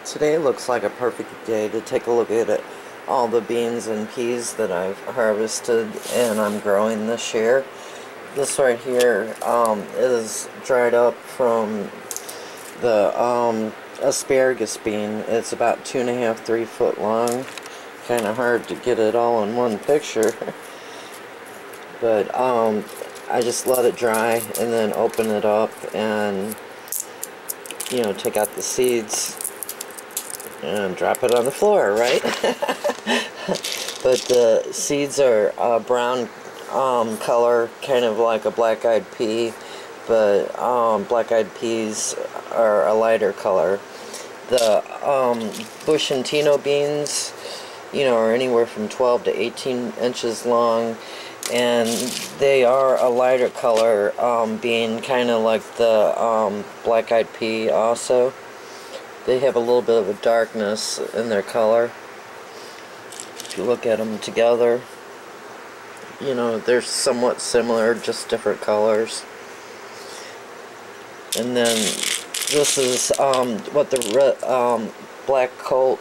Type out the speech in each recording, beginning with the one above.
Today looks like a perfect day to take a look at all the beans and peas that I've harvested and I'm growing this year. This right here is dried up from the asparagus bean. It's about 2.5, 3 foot long. Kind of hard to get it all in one picture. But I just let it dry and then open it up and, you know, take out the seeds and drop it on the floor, right? But the seeds are brown color, kind of like a black-eyed pea, but black-eyed peas are a lighter color. The bush and tino beans, you know, are anywhere from 12 to 18 inches long, and they are a lighter color bean, kind of like the black-eyed pea also. They have a little bit of a darkness in their color. If you look at them together, you know, they're somewhat similar, just different colors. And then this is what the black colt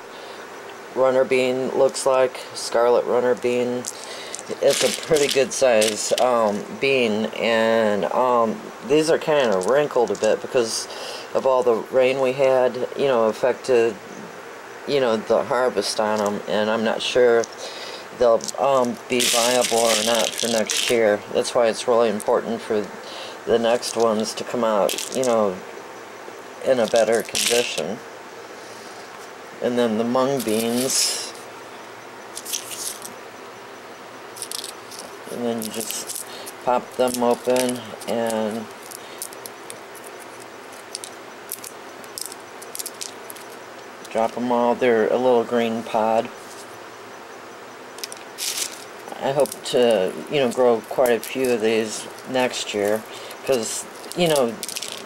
runner bean looks like, scarlet runner bean. It's a pretty good size bean, and these are kind of wrinkled a bit because of all the rain we had, you know, affected, you know, the harvest on them, and I'm not sure if they'll be viable or not for next year. That's why it's really important for the next ones to come out, you know, in a better condition. And then the mung beans, and then you just pop them open and drop them all. They're a little green pod. I hope to, you know, grow quite a few of these next year, because, you know,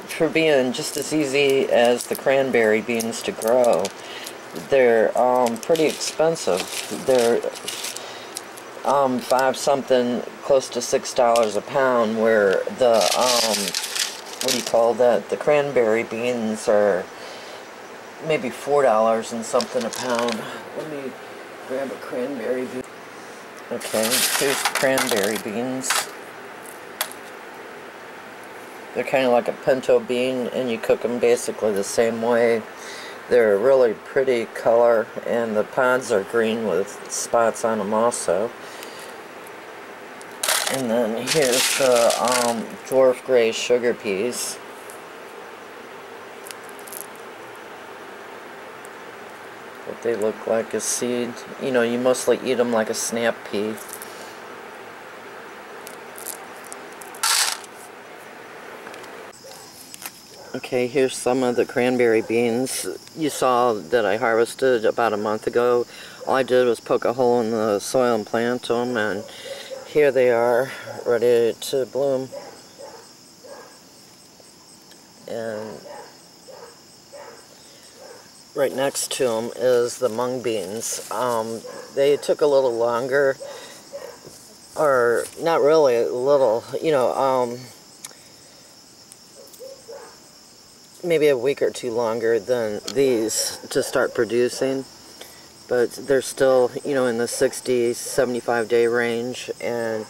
for being just as easy as the cranberry beans to grow, they're pretty expensive. They're 5 something, close to $6 a pound, where the what do you call that, the cranberry beans are maybe $4 and something a pound. Let me grab a cranberry bean. Okay, here's cranberry beans. They're kind of like a pinto bean, and you cook them basically the same way. They're a really pretty color, and the pods are green with spots on them also. And then here's the dwarf gray sugar peas. What they look like as seed. You know, you mostly eat them like a snap pea. Okay, here's some of the cranberry beans you saw that I harvested about a month ago. All I did was poke a hole in the soil and plant them, and here they are, ready to bloom. And right next to them is the mung beans. They took a little longer, or not really, a little, you know, maybe a week or two longer than these to start producing, but they're still, you know, in the 60, 75 day range. And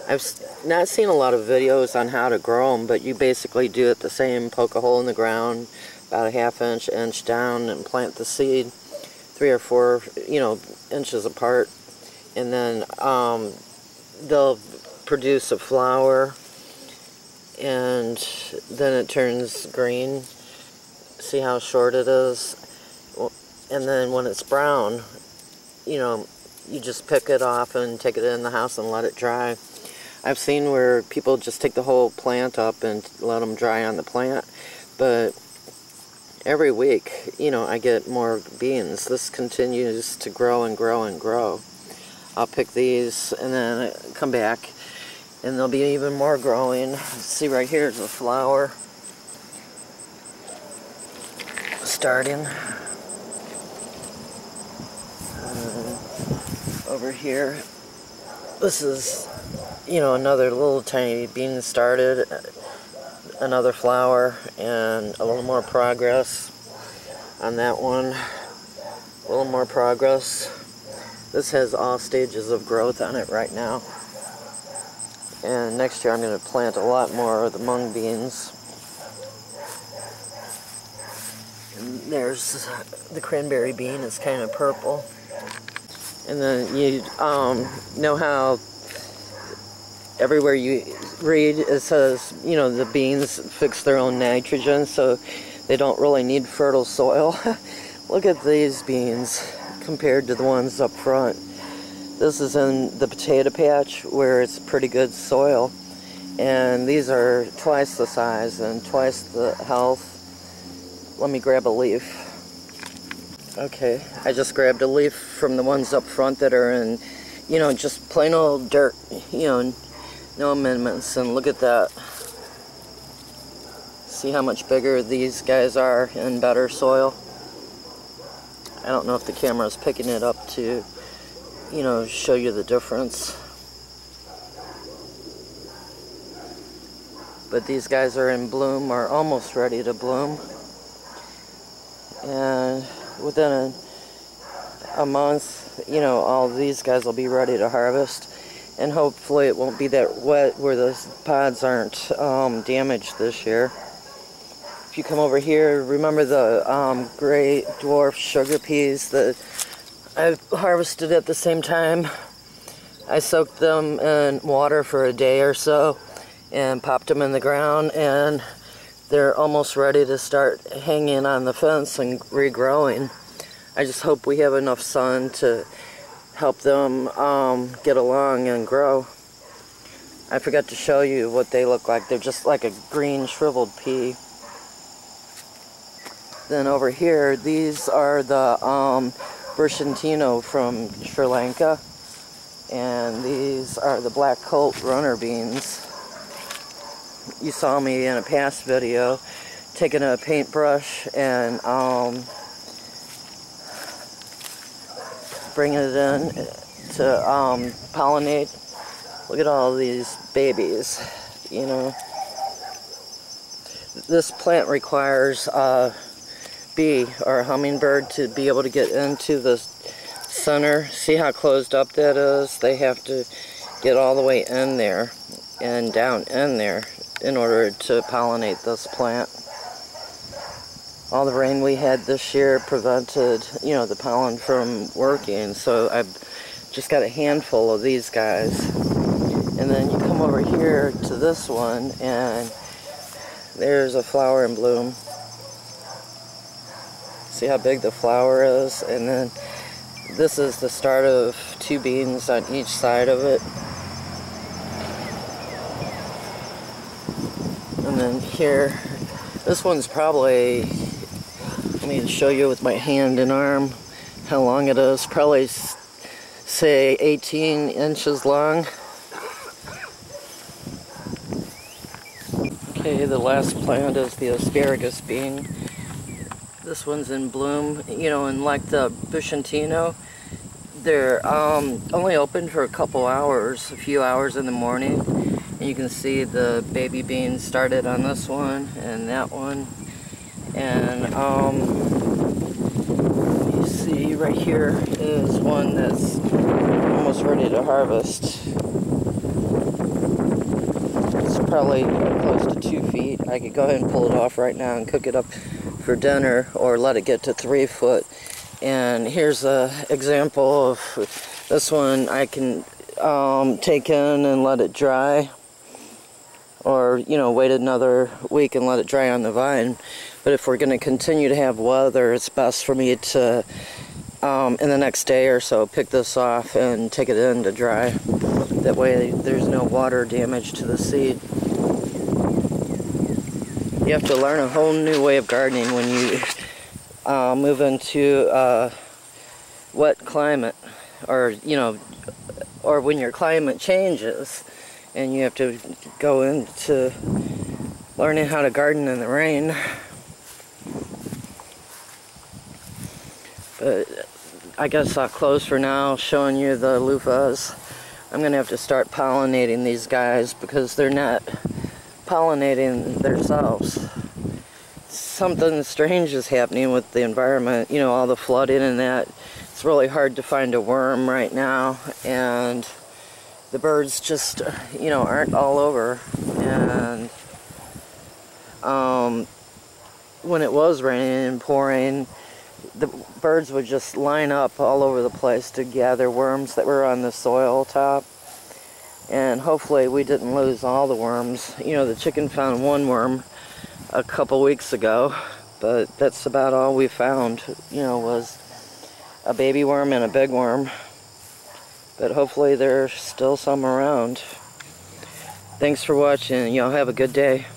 I've not seen a lot of videos on how to grow them, but you basically do it the same: poke a hole in the ground about a ½ inch down and plant the seed 3 or 4, you know, inches apart, and then they'll produce a flower, and then it turns green. See how short it is? And then when it's brown, you know, you just pick it off and take it in the house and let it dry. I've seen where people just take the whole plant up and let them dry on the plant, but every week, you know, I get more beans. This continues to grow and grow and grow. I'll pick these and then come back, and there'll be even more growing. See, right here is a flower starting. Over here, this is, you know, another little tiny bean started, another flower, and a little more progress. on that one. A little more progress. This has all stages of growth on it right now. And next year I'm going to plant a lot more of the mung beans. And there's the cranberry bean. It's kind of purple. And then you know how everywhere you read it says, you know, the beans fix their own nitrogen, so they don't really need fertile soil. Look at these beans compared to the ones up front. This is in the potato patch where it's pretty good soil, and these are twice the size and twice the health. Let me grab a leaf. Okay, I just grabbed a leaf from the ones up front that are in, you know, just plain old dirt, you know, no amendments, and look at that. See how much bigger these guys are in better soil? I don't know if the camera is picking it up to, you know, show you the difference. But these guys are in bloom, or almost ready to bloom. And within a month, you know, all these guys will be ready to harvest. And hopefully it won't be that wet where the pods aren't damaged this year. If you come over here, remember the gray dwarf sugar peas that I've harvested at the same time? I soaked them in water for a day or so and popped them in the ground, and they're almost ready to start hanging on the fence and regrowing. I just hope we have enough sun to help them get along and grow. I forgot to show you what they look like. They're just like a green shriveled pea. Then over here, these are the Burshantino from Sri Lanka, and these are the black colt runner beans. You saw me in a past video taking a paintbrush and bringing it in to pollinate. Look at all these babies, you know. This plant requires a bee or a hummingbird to be able to get into the center. See how closed up that is? They have to get all the way in there and down in there in order to pollinate this plant. All the rain we had this year prevented, you know, the pollen from working, so I've just got a handful of these guys. And then you come over here to this one, and there's a flower in bloom. See how big the flower is? And then this is the start of 2 beans on each side of it. And then here, this one's probably, let me show you with my hand and arm how long it is. Probably, say, 18 inches long. Okay, the last plant is the asparagus bean. This one's in bloom, you know, and like the Bushantino, they're only open for a couple hours, a few hours in the morning. And you can see the baby beans started on this one and that one. And you see right here is one that's almost ready to harvest. It's probably close to 2 feet. I could go ahead and pull it off right now and cook it up for dinner, or let it get to 3 foot. And here's an example of this one. I can take in and let it dry, or, you know, wait another week and let it dry on the vine. But if we're going to continue to have weather, it's best for me to, in the next day or so, pick this off and take it in to dry. That way there's no water damage to the seed. You have to learn a whole new way of gardening when you move into a wet climate, or, you know, or when your climate changes and you have to go into learning how to garden in the rain. But I guess I'll close for now showing you the loofahs. I'm going to have to start pollinating these guys because they're not pollinating themselves. something strange is happening with the environment, you know, all the flooding and that. It's really hard to find a worm right now, and the birds just, you know, aren't all over. And when it was raining and pouring, the birds would just line up all over the place to gather worms that were on the soil top. And hopefully we didn't lose all the worms. You know, the chicken found one worm a couple weeks ago, but that's about all we found, you know, was a baby worm and a big worm. But hopefully there's still some around. Thanks for watching. Y'all have a good day.